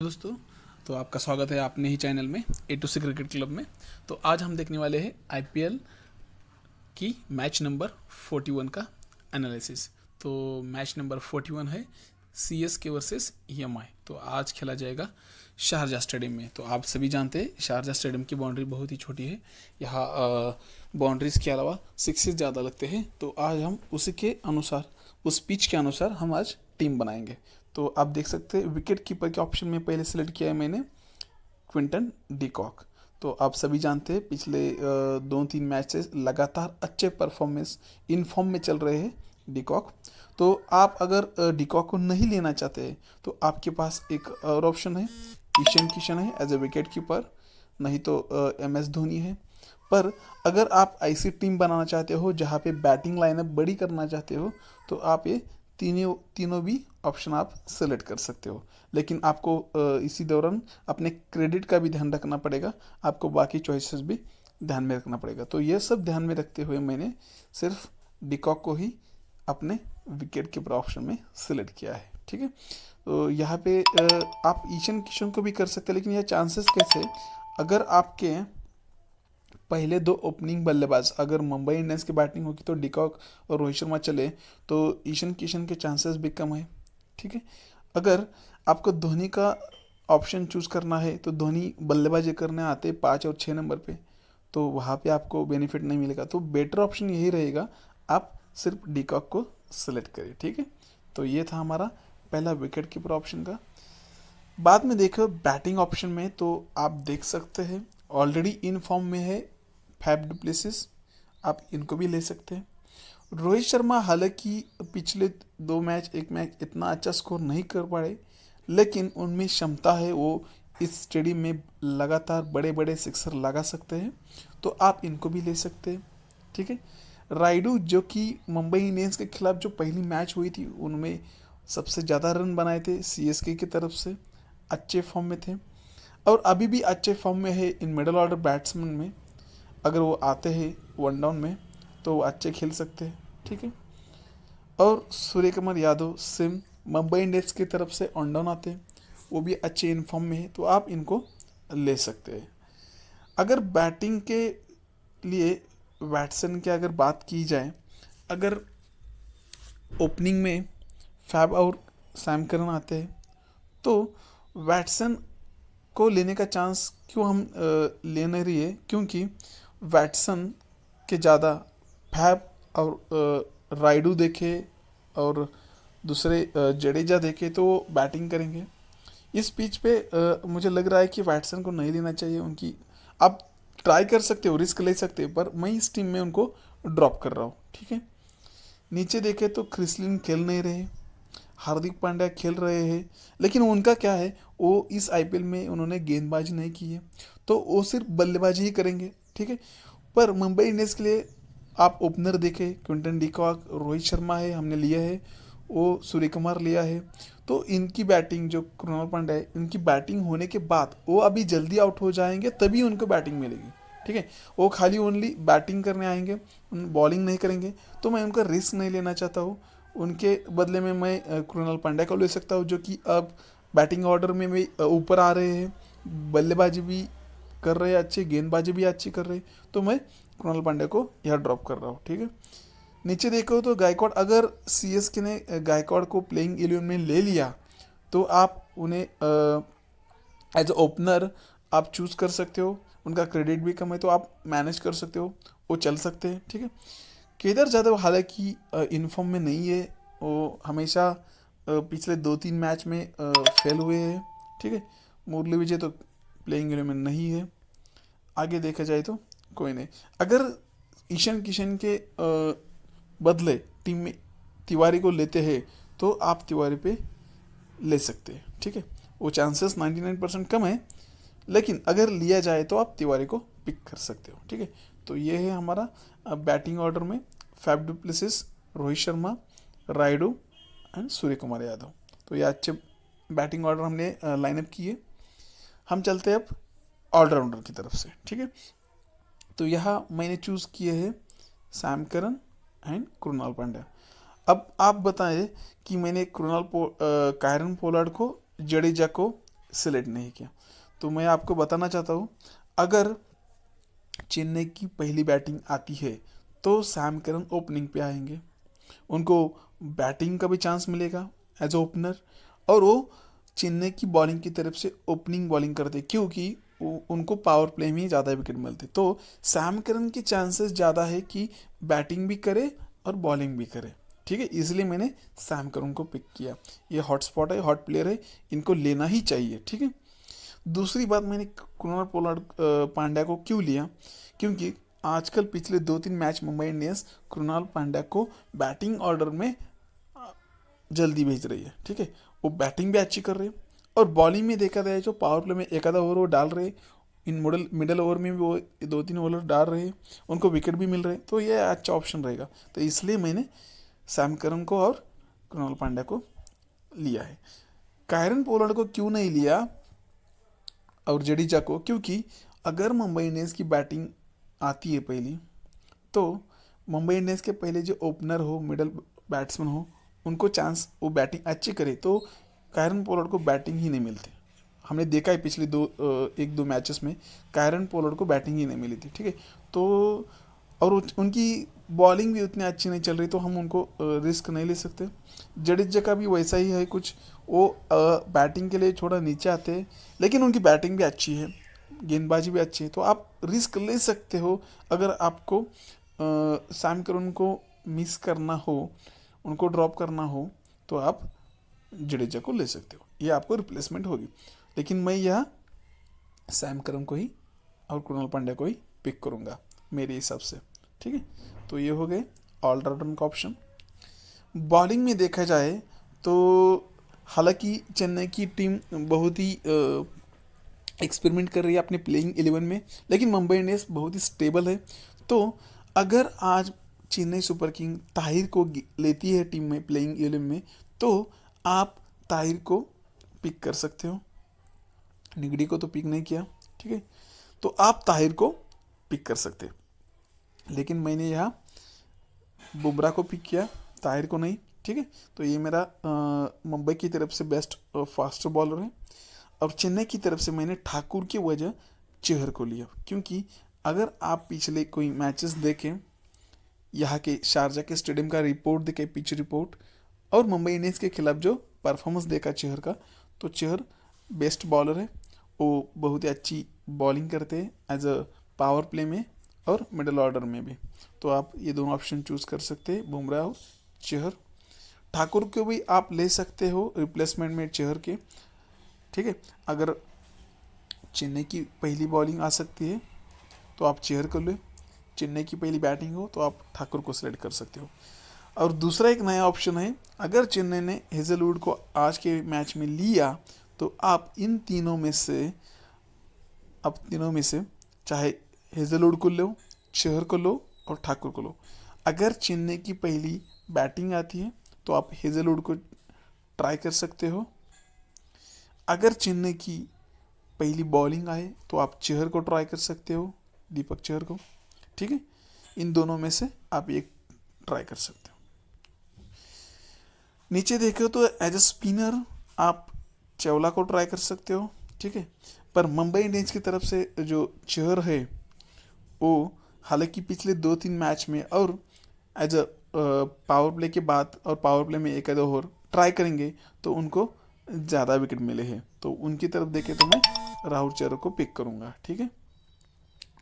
दोस्तों, तो आपका स्वागत है अपने ही चैनल में ए टू सी क्रिकेट क्लब में। तो आज हम देखने वाले हैं आईपीएल की मैच नंबर 41 का एनालिसिस। तो मैच नंबर 41 है सीएसके वर्सेस ईएमआई। तो आज खेला जाएगा शारजाह स्टेडियम में। तो आप सभी जानते हैं शारजाह स्टेडियम की बाउंड्री बहुत ही छोटी है। यहाँ बाउंड्रीज के अलावा सिक्सेस ज़्यादा लगते हैं। तो आज हम उसी के अनुसार, उस पिच के अनुसार हम आज टीम बनाएंगे। तो आप देख सकते हैं विकेट कीपर के ऑप्शन में पहले सेलेक्ट किया है मैंने क्विंटन डिकॉक। तो आप सभी जानते हैं पिछले 2-3 मैच से लगातार अच्छे परफॉर्मेंस इन फॉर्म में चल रहे हैं डिकॉक। तो आप अगर डिकॉक को नहीं लेना चाहते तो आपके पास एक और ऑप्शन है, ईशान किशन है एज ए विकेट कीपर, नहीं तो एम एस धोनी है। पर अगर आप ऐसी टीम बनाना चाहते हो जहाँ पे बैटिंग लाइनअप बड़ी करना चाहते हो तो आप ये तीनों तीनों भी ऑप्शन आप सेलेक्ट कर सकते हो। लेकिन आपको इसी दौरान अपने क्रेडिट का भी ध्यान रखना पड़ेगा, आपको बाकी चॉइसेस भी ध्यान में रखना पड़ेगा। तो ये सब ध्यान में रखते हुए मैंने सिर्फ डिकॉक को ही अपने विकेट कीपर ऑप्शन में सिलेक्ट किया है। ठीक है, तो यहाँ पे आप ईशान किशन को भी कर सकते हैं, लेकिन यह चांसेस कैसे, अगर आपके पहले दो ओपनिंग बल्लेबाज अगर मुंबई इंडियंस की बैटिंग होगी तो डिकॉक और रोहित शर्मा चले तो ईशान किशन के चांसेस भी कम है। ठीक है, अगर आपको धोनी का ऑप्शन चूज करना है तो धोनी बल्लेबाजी करने आते 5 और 6 नंबर पे, तो वहाँ पे आपको बेनिफिट नहीं मिलेगा। तो बेटर ऑप्शन यही रहेगा, आप सिर्फ डिकॉक को सेलेक्ट करिए। ठीक है, तो ये था हमारा पहला विकेट कीपर ऑप्शन का। बाद में देखो बैटिंग ऑप्शन में, तो आप देख सकते हैं ऑलरेडी इन फॉर्म में है फैफ डुप्लेसिस, आप इनको भी ले सकते हैं। रोहित शर्मा हालांकि पिछले 2 मैच, एक मैच इतना अच्छा स्कोर नहीं कर पाए, लेकिन उनमें क्षमता है, वो इस स्टेडियम में लगातार बड़े बड़े सिक्सर लगा सकते हैं, तो आप इनको भी ले सकते हैं। ठीक है, राइडू जो कि मुंबई इंडियंस के खिलाफ जो पहली मैच हुई थी उनमें सबसे ज़्यादा रन बनाए थे सीएसके की तरफ से, अच्छे फॉर्म में थे और अभी भी अच्छे फॉर्म में है इन मिडल ऑर्डर बैट्समैन में। अगर वो आते हैं वन डाउन में तो वो अच्छे खेल सकते हैं। ठीक है, और सूर्य कुमार यादव सिम मुंबई इंडियंस की तरफ से ऑन डाउन आते हैं, वो भी अच्छे इन फॉर्म में है, तो आप इनको ले सकते हैं। अगर बैटिंग के लिए वैटसन की अगर बात की जाए, अगर ओपनिंग में फैब और सैम करन आते हैं तो वैटसन को लेने का चांस क्यों हम ले नहीं रही है, क्योंकि वैटसन के ज़्यादा फैब और राइडू देखे और दूसरे जडेजा देखे तो वो बैटिंग करेंगे। इस पिच पे मुझे लग रहा है कि वैटसन को नहीं लेना चाहिए। उनकी आप ट्राई कर सकते हो, रिस्क ले सकते हो, पर मैं इस टीम में उनको ड्रॉप कर रहा हूँ। ठीक है, नीचे देखे तो क्रिसलिन खेल नहीं रहे, हार्दिक पांड्या खेल रहे हैं, लेकिन उनका क्या है, वो इस आईपीएल में उन्होंने गेंदबाजी नहीं की है, तो वो सिर्फ बल्लेबाजी ही करेंगे। ठीक है, पर मुंबई इंडियंस के लिए आप ओपनर देखें, क्विंटन डिकॉक, रोहित शर्मा है हमने लिया है, वो सूर्य कुमार लिया है, तो इनकी बैटिंग जो कृणाल पांड्या है, इनकी बैटिंग होने के बाद वो अभी जल्दी आउट हो जाएंगे तभी उनको बैटिंग मिलेगी। ठीक है, वो खाली ओनली बैटिंग करने आएंगे, बॉलिंग नहीं करेंगे, तो मैं उनका रिस्क नहीं लेना चाहता हूँ। उनके बदले में मैं कृणाल पांड्या को ले सकता हूँ, जो कि अब बैटिंग ऑर्डर में भी ऊपर आ रहे हैं, बल्लेबाजी भी कर रहे हैं अच्छी, गेंदबाजी भी अच्छी कर रहे हैं, तो मैं कृणाल पांड्या को यहाँ ड्रॉप कर रहा हूँ। ठीक है, नीचे देखो तो गायकवाड़, अगर सीएसके ने गायकवाड़ को प्लेइंग 11 में ले लिया तो आप उन्हें एज ओपनर आप चूज कर सकते हो, उनका क्रेडिट भी कम है तो आप मैनेज कर सकते हो, वो चल सकते हैं। ठीक है, केदार जाधव हालांकि इनफॉर्म में नहीं है, वो हमेशा पिछले 2-3 मैच में फेल हुए हैं। ठीक है, मुरली विजय तो प्लेइंग 11 में नहीं है। आगे देखा जाए तो कोई नहीं, अगर ईशान किशन के बदले टीम में तिवारी को लेते हैं तो आप तिवारी पे ले सकते हैं। ठीक है, वो चांसेस 99% कम है, लेकिन अगर लिया जाए तो आप तिवारी को पिक कर सकते हो। ठीक है, तो ये है हमारा बैटिंग ऑर्डर में Faf du Plessis, Rohit Sharma, Rayudu and Suryakumar Yadav. तो ये अच्छे बैटिंग ऑर्डर हमने लाइनअप किए। हम चलते हैं अब ऑलराउंडर की तरफ से। ठीक है, तो यहाँ मैंने चूज़ किए हैं Sam Curran and Krunal Pandya. अब आप बताएं कि मैंने कायरन पोलार्ड को, जडेजा को सिलेक्ट नहीं किया। तो मैं आपको बताना चाहता हूँ, अगर चेन्नई की पहली बैटिंग आती है तो सैम करन ओपनिंग पे आएंगे, उनको बैटिंग का भी चांस मिलेगा एज ओपनर, और वो चेन्नई की बॉलिंग की तरफ से ओपनिंग बॉलिंग करते क्योंकि उनको पावर प्ले में ही ज़्यादा विकेट मिलते। तो सैम करन के चांसेस ज़्यादा है कि बैटिंग भी करे और बॉलिंग भी करे, ठीक है, इसलिए मैंने सैम करन को पिक किया। ये हॉटस्पॉट है, हॉट प्लेयर है, इनको लेना ही चाहिए, ठीक है। दूसरी बात, मैंने कृणाल पोलार्ड पांड्या को क्यों लिया, क्योंकि आजकल पिछले 2-3 मैच मुंबई इंडियंस कृणाल पांड्या को बैटिंग ऑर्डर में जल्दी भेज रही है, ठीक है, वो बैटिंग भी अच्छी कर रहे हैं, और बॉलिंग में देखा जाए जो पावर प्ले में एक आधा ओवर वो डाल रहे, इन मिडल ओवर में भी वो 2-3 ओवर डाल रहे हैं, उनको विकेट भी मिल रहे हैं, तो ये अच्छा ऑप्शन रहेगा। तो इसलिए मैंने सैम करन को और कृणाल पांड्या को लिया है। कायरन पोलार्ड को क्यों नहीं लिया और जडेजा को, क्योंकि अगर मुंबई इंडियंस की बैटिंग आती है पहली, तो मुंबई इंडियंस के पहले जो ओपनर हो, मिडल बैट्समैन हो, उनको चांस वो बैटिंग अच्छी करे तो कायरन पोलार्ड को बैटिंग ही नहीं मिलती। हमने देखा है पिछले 1-2 मैचेस में कायरन पोलार्ड को बैटिंग ही नहीं मिली थी, ठीक है। तो और उनकी बॉलिंग भी उतनी अच्छी नहीं चल रही, तो हम उनको रिस्क नहीं ले सकते। जडेजा का भी वैसा ही है कुछ, वो बैटिंग के लिए थोड़ा नीचे आते हैं, लेकिन उनकी बैटिंग भी अच्छी है, गेंदबाजी भी अच्छी है, तो आप रिस्क ले सकते हो। अगर आपको सैम करन को मिस करना हो, उनको ड्रॉप करना हो, तो आप जडेजा को ले सकते हो, ये आपको रिप्लेसमेंट होगी। लेकिन मैं यह सैम करन को ही और कृणाल पांड्या को ही पिक करूँगा मेरे हिसाब से, ठीक है। तो ये हो गए ऑलराउंडर का ऑप्शन। बॉलिंग में देखा जाए तो हालांकि चेन्नई की टीम बहुत ही एक्सपेरिमेंट कर रही है अपने प्लेइंग 11 में, लेकिन मुंबई इंडियंस बहुत ही स्टेबल है। तो अगर आज चेन्नई सुपर किंग ताहिर को लेती है टीम में प्लेइंग 11 में, तो आप ताहिर को पिक कर सकते हो। निगड़ी को तो पिक नहीं किया, ठीक है, तो आप ताहिर को पिक कर सकते हैं। लेकिन मैंने यहाँ बुमराह को पिक किया, ताहिर को नहीं, ठीक है। तो ये मेरा मुंबई की तरफ से बेस्ट फास्टर बॉलर है। और चेन्नई की तरफ से मैंने ठाकुर की वजह चहर को लिया, क्योंकि अगर आप पिछले कोई मैचेस देखें, यहाँ के शारजा के स्टेडियम का रिपोर्ट देखें, पिच रिपोर्ट, और मुंबई इंडियंस के खिलाफ जो परफॉर्मेंस देखा चहर का, तो चहर बेस्ट बॉलर है, वो बहुत ही अच्छी बॉलिंग करते हैं एज अ पावर प्ले में और मिडल ऑर्डर में भी। तो आप ये दोनों ऑप्शन चूज़ कर सकते हैं, बुमराह और चहर। ठाकुर को भी आप ले सकते हो रिप्लेसमेंट में चहर के, ठीक है। अगर चेन्नई की पहली बॉलिंग आ सकती है तो आप चेहर को ले, चेन्नई की पहली बैटिंग हो तो आप ठाकुर को सिलेक्ट कर सकते हो। और दूसरा एक नया ऑप्शन है, अगर चेन्नई ने हेजलवुड को आज के मैच में लिया, तो आप इन तीनों में से चाहे हेजलवुड को लो, चहर को लो और ठाकुर को लो। अगर चेन्नई की पहली बैटिंग आती है तो आप हेजलवुड को ट्राई कर सकते हो। अगर चेन्नई की पहली बॉलिंग आए तो आप चहर को ट्राई कर सकते हो, दीपक चहर को, ठीक है। इन दोनों में से आप एक ट्राई कर सकते हो। नीचे देखो तो एज अ स्पिनर आप चावला को ट्राई कर सकते हो, ठीक है। पर मुंबई इंडियंस की तरफ से जो चहर है वो हालांकि पिछले 2-3 मैच में और एज अ पावर प्ले के बाद और पावर प्ले में एक आधा ओवर ट्राई करेंगे तो उनको ज़्यादा विकेट मिले हैं, तो उनकी तरफ देखे तो मैं राहुल चहर को पिक करूँगा, ठीक है।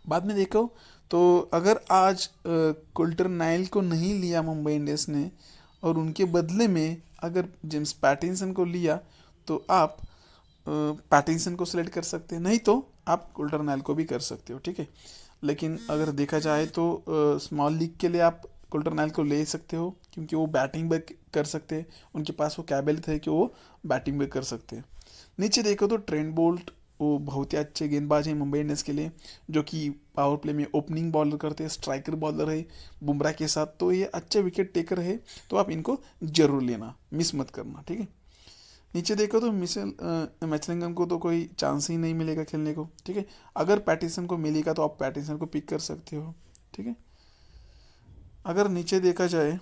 बाद में देखो तो अगर आज कुल्टर नाइल को नहीं लिया मुंबई इंडियंस ने और उनके बदले में अगर जेम्स पैटिंसन को लिया, तो आप पैटिंसन को सिलेक्ट कर सकते हैं, नहीं तो आप कुल्टर नाइल को भी कर सकते हो, ठीक है। लेकिन अगर देखा जाए तो स्मॉल लीग के लिए आप कुल्टर नाइल को ले सकते हो, क्योंकि वो बैटिंग भी कर सकते हैं, उनके पास वो कैपेबिलिटी है कि वो बैटिंग भी कर सकते हैं। नीचे देखो तो ट्रेंट बोल्ट वो बहुत ही अच्छे गेंदबाज हैं मुंबई इंडियंस के लिए, जो कि पावर प्ले में ओपनिंग बॉलर करते हैं, स्ट्राइकर बॉलर है बुमराह के साथ, तो ये अच्छे विकेट टेकर है, तो आप इनको जरूर लेना, मिस मत करना, ठीक है। नीचे देखो तो मैचलिंगम को तो कोई चांस ही नहीं मिलेगा खेलने को, ठीक है। अगर पैटिसन को मिलेगा तो आप पैटिसन को पिक कर सकते हो, ठीक है। अगर नीचे देखा जाए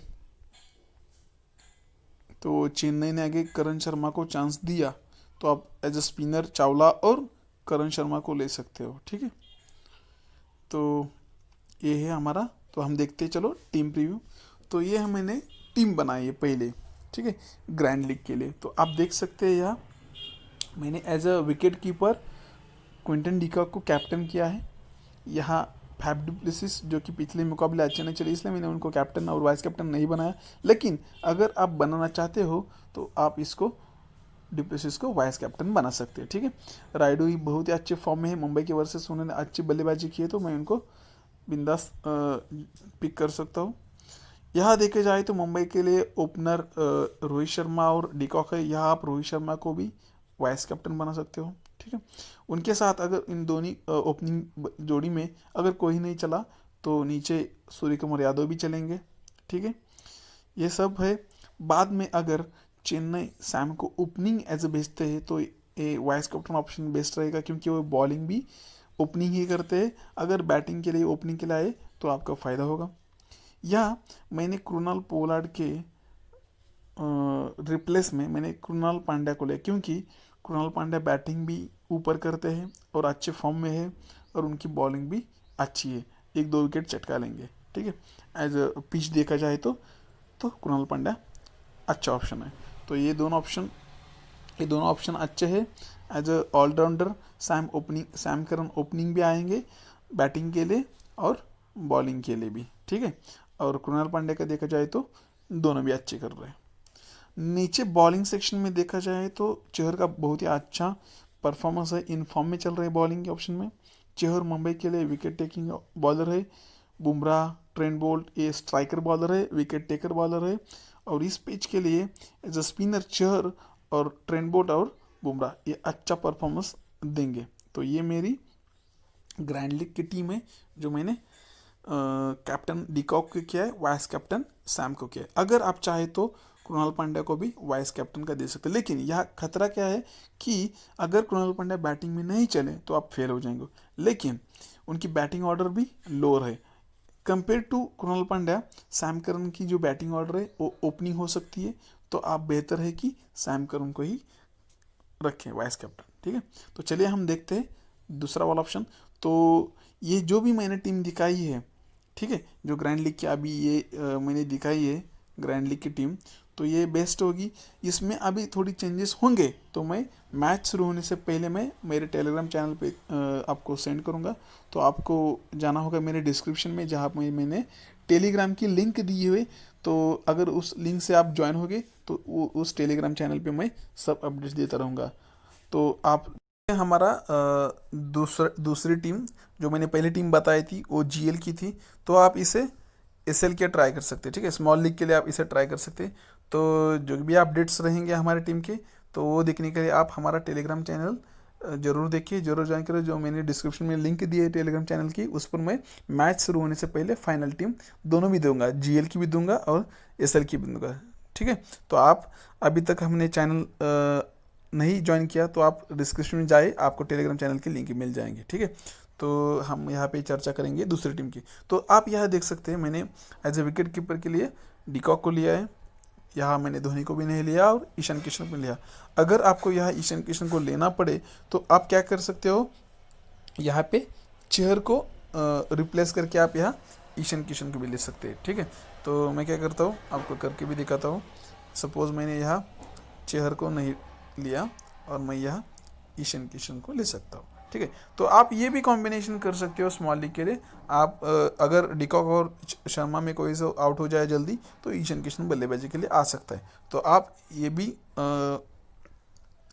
तो चेन्नई ने आगे करण शर्मा को चांस दिया, तो आप एज अ स्पिनर चावला और करण शर्मा को ले सकते हो। ठीक है, तो ये है हमारा। तो हम देखते हैं, चलो टीम प्रीव्यू। तो ये हम मैंने टीम बनाई है पहले, ठीक है, ग्रैंड लीग के लिए। तो आप देख सकते हैं यहाँ मैंने as a wicket keeper Quinton de Kock को कैप्टन किया है। यहाँ फैफ डु प्लेसिस जो कि पिछले मुकाबले अच्छे नहीं चले, इसलिए मैंने उनको कैप्टन और वाइस कैप्टन नहीं बनाया। लेकिन अगर आप बनाना चाहते हो तो आप इसको डुप्लेसिस को वाइस कैप्टन बना सकते हैं। ठीक है, रायडू ही बहुत ही अच्छे फॉर्म में है, मुंबई के वर्सेस उन्होंने अच्छी बल्लेबाजी की है, तो मैं उनको बिंदास पिक कर सकता हूँ। यहाँ देखे जाए तो मुंबई के लिए ओपनर रोहित शर्मा और डिकॉक है। यहाँ आप रोहित शर्मा को भी वाइस कैप्टन बना सकते हो। ठीक है, उनके साथ अगर इन दोनों ओपनिंग जोड़ी में अगर कोई नहीं चला तो नीचे सूर्य कुमार यादव भी चलेंगे। ठीक है, ये सब है। बाद में अगर चेन्नई सैम को ओपनिंग एज ए भेजते हैं तो ये वाइस कैप्टन ऑप्शन बेस्ट रहेगा, क्योंकि वो बॉलिंग भी ओपनिंग ही करते हैं। अगर बैटिंग के लिए ओपनिंग के लिए आए तो आपका फ़ायदा होगा। या मैंने कृणाल पोलार्ड के रिप्लेस में मैंने कृणाल पांड्या को लिया, क्योंकि कृणाल पांड्या बैटिंग भी ऊपर करते हैं और अच्छे फॉर्म में है और उनकी बॉलिंग भी अच्छी है, 1-2 विकेट चटका लेंगे। ठीक है, एज अ पिच देखा जाए तो कृणाल पांड्या अच्छा ऑप्शन है। तो ये दोनों ऑप्शन अच्छे हैं। As a all rounder Sam Curran opening भी आएंगे बैटिंग के लिए और बॉलिंग के लिए भी। ठीक है, और कृणाल पांड्या का देखा जाए तो दोनों भी अच्छे कर रहे हैं। नीचे बॉलिंग सेक्शन में देखा जाए तो चहर का बहुत ही अच्छा परफॉर्मेंस है, इन फॉर्म में चल रहे हैं बॉलिंग के ऑप्शन में। चहर मुंबई के लिए विकेट टेकिंग बॉलर है। बुमराह, ट्रेंट बोल्ट ये स्ट्राइकर बॉलर है, विकेट टेकर बॉलर है। और इस पिच के लिए एज अ स्पिनर चहर और ट्रेंट बोल्ट और बुमराह ये अच्छा परफॉर्मेंस देंगे। तो ये मेरी ग्रैंड लीग की टीम है, जो मैंने कैप्टन डिकॉक को किया है, वाइस कैप्टन सैम को किया है। अगर आप चाहे तो कृणाल पांड्या को भी वाइस कैप्टन का दे सकते हैं, लेकिन यह खतरा क्या है कि अगर कृणाल पांड्या बैटिंग में नहीं चले तो आप फेल हो जाएंगे। लेकिन उनकी बैटिंग ऑर्डर भी लोअर है compare to Krunal Pandya. Sam Curran की जो बैटिंग ऑर्डर है वो ओपनिंग हो सकती है, तो आप बेहतर है कि सैम करन को ही रखें वाइस कैप्टन। ठीक है, तो चलिए हम देखते हैं दूसरा वाला ऑप्शन। तो ये जो भी मैंने टीम दिखाई है, ठीक है, जो ग्रैंड लीग की अभी ये मैंने दिखाई है ग्रैंड लीग की टीम, तो ये बेस्ट होगी। इसमें अभी थोड़ी चेंजेस होंगे, तो मैं मैच शुरू होने से पहले मैं मेरे टेलीग्राम चैनल पे आपको सेंड करूँगा। तो आपको जाना होगा मेरे डिस्क्रिप्शन में, जहाँ पे मैंने टेलीग्राम की लिंक दी हुई। तो अगर उस लिंक से आप ज्वाइन होगे तो उस टेलीग्राम चैनल पे मैं सब अपडेट्स देता रहूँगा। तो आप हमारा दूसरी टीम जो मैंने पहली टीम बताई थी वो जीएल की थी, तो आप इसे एसएल के ट्राई कर सकते हैं। ठीक है, स्मॉल लीग के लिए आप इसे ट्राई कर सकते हैं। तो जो भी अपडेट्स रहेंगे हमारे टीम के, तो वो देखने के लिए आप हमारा टेलीग्राम चैनल जरूर देखिए, जरूर ज्वाइन करें। जो मैंने डिस्क्रिप्शन में लिंक दी है टेलीग्राम चैनल की, उस पर मैं मैच शुरू होने से पहले फाइनल टीम दोनों भी दूंगा, जीएल की भी दूंगा और एसएल की भी दूंगा। ठीक है, तो आप अभी तक हमने चैनल नहीं ज्वाइन किया तो आप डिस्क्रिप्शन में जाए, आपको टेलीग्राम चैनल की लिंक मिल जाएंगे। ठीक है, तो हम यहाँ पे चर्चा करेंगे दूसरी टीम की। तो आप यहाँ देख सकते हैं मैंने एज ए विकेट कीपर के लिए डिकॉक को लिया है। यहाँ मैंने धोनी को भी नहीं लिया और ईशान किशन को लिया। अगर आपको यहाँ ईशान किशन को लेना पड़े तो आप क्या कर सकते हो, यहाँ पे चेहर को रिप्लेस करके आप यहाँ ईशान किशन को भी ले सकते हैं। ठीक है, तो मैं क्या करता हूँ आपको करके भी दिखाता हूँ। सपोज़ मैंने यहाँ चेहर को नहीं लिया और मैं यहाँ ईशान किशन को ले सकता हूँ। ठीक है, तो आप ये भी कॉम्बिनेशन कर सकते हो स्मॉल लीग के लिए। आप अगर डिकॉक और शर्मा में कोई से आउट हो जाए जल्दी तो ईशान किशन बल्लेबाजी के लिए आ सकता है। तो आप ये भी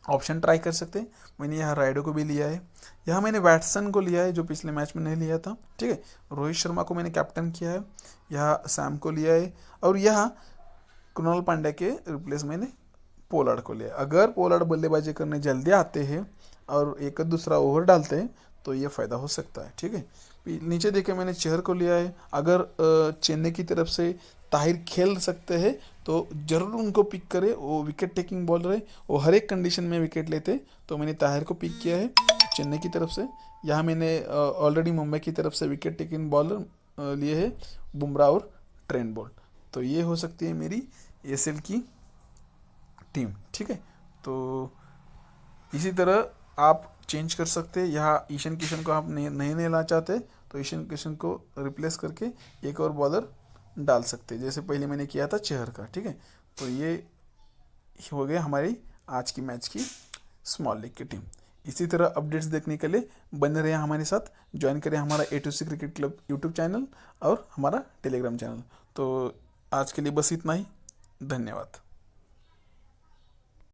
ऑप्शन ट्राई कर सकते हैं। मैंने यहाँ राइडो को भी लिया है, यहाँ मैंने वैटसन को लिया है जो पिछले मैच में नहीं लिया था। ठीक है, रोहित शर्मा को मैंने कैप्टन किया है, यहाँ सैम को लिया है और यहाँ कृणाल पांड्या के रिप्लेस मैंने पोलार्ड को लिया। अगर पोलार्ड बल्लेबाजी करने जल्दी आते हैं और एक दूसरा ओवर डालते हैं तो ये फ़ायदा हो सकता है। ठीक है, नीचे देखे मैंने चहर को लिया है। अगर चेन्नई की तरफ से ताहिर खेल सकते हैं तो ज़रूर उनको पिक करें, वो विकेट टेकिंग बॉलर है, वो हर एक कंडीशन में विकेट लेते। तो मैंने ताहिर को पिक किया है चेन्नई की तरफ से। यहाँ मैंने ऑलरेडी मुंबई की तरफ से विकेट टेकिंग बॉलर लिए है बुमराह और ट्रेंट बोल्ट। तो ये हो सकती है मेरी एसएल की टीम। ठीक है, तो इसी तरह आप चेंज कर सकते हैं। यहाँ ईशान किशन को आप नहीं लेना चाहते तो ईशान किशन को रिप्लेस करके एक और बॉलर डाल सकते हैं, जैसे पहले मैंने किया था चहर का। ठीक है, तो ये हो गया हमारी आज की मैच की स्मॉल लीग की टीम। इसी तरह अपडेट्स देखने के लिए बने रहे हमारे साथ, ज्वाइन करें हमारा A2C cricket club YouTube channel और हमारा टेलीग्राम चैनल। तो आज के लिए बस इतना ही, धन्यवाद।